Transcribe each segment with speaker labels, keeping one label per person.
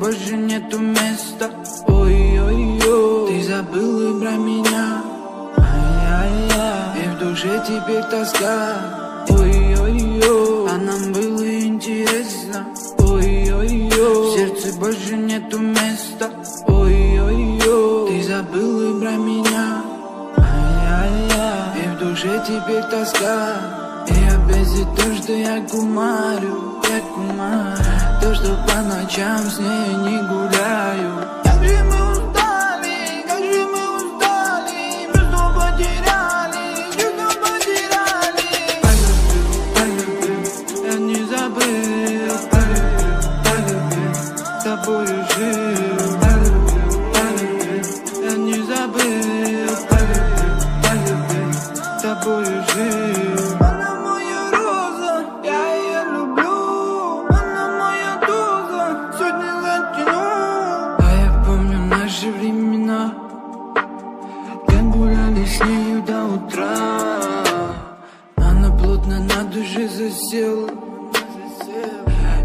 Speaker 1: больше нету места. Ой-ой-ой, ты забыл и про меня. Ай-яй-яй, и в душе теперь тоска. Ой-ой-ой, а нам было интересно. Ой-ой-ой, в сердце больше нету места. Ой-ой-ой, ты забыл и про меня. Ай-яй-яй, и в душе теперь тоска. И опять за то, что я кумарю. То, что по ночам с ней не гуляю. Как же мы устали, чувства потеряли, Полюбил, я не забыл. Полюбил, с тобою жил. Полюбил, я не забыл. Полюбил, с тобою жил. Она моя роза, я ее люблю. Она моя доза, сегодня затяну. А я помню наши времена, как гуляли с нею до утра. Она плотно на душе засела.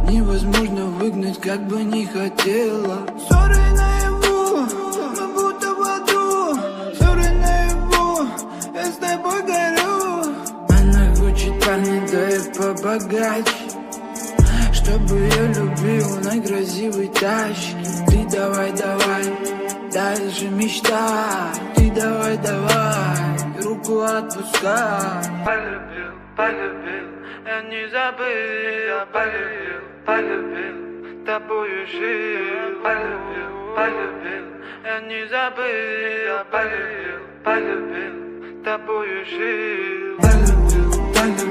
Speaker 1: Невозможно выгнать, как бы не хотела. Ссоры наяву, мы будто в аду. Ссоры наяву, я с тобой горю. Она хочет парня, да и побогаче, чтобы я любил на красивой тачке. Ты давай, дальше мечтай. Ты давай, руку отпускай. Полюбил, я не забыл. Полюбил, с тобою жил. Полюбил, я не забыл. Полюбил, с тобою жил. Полюбил.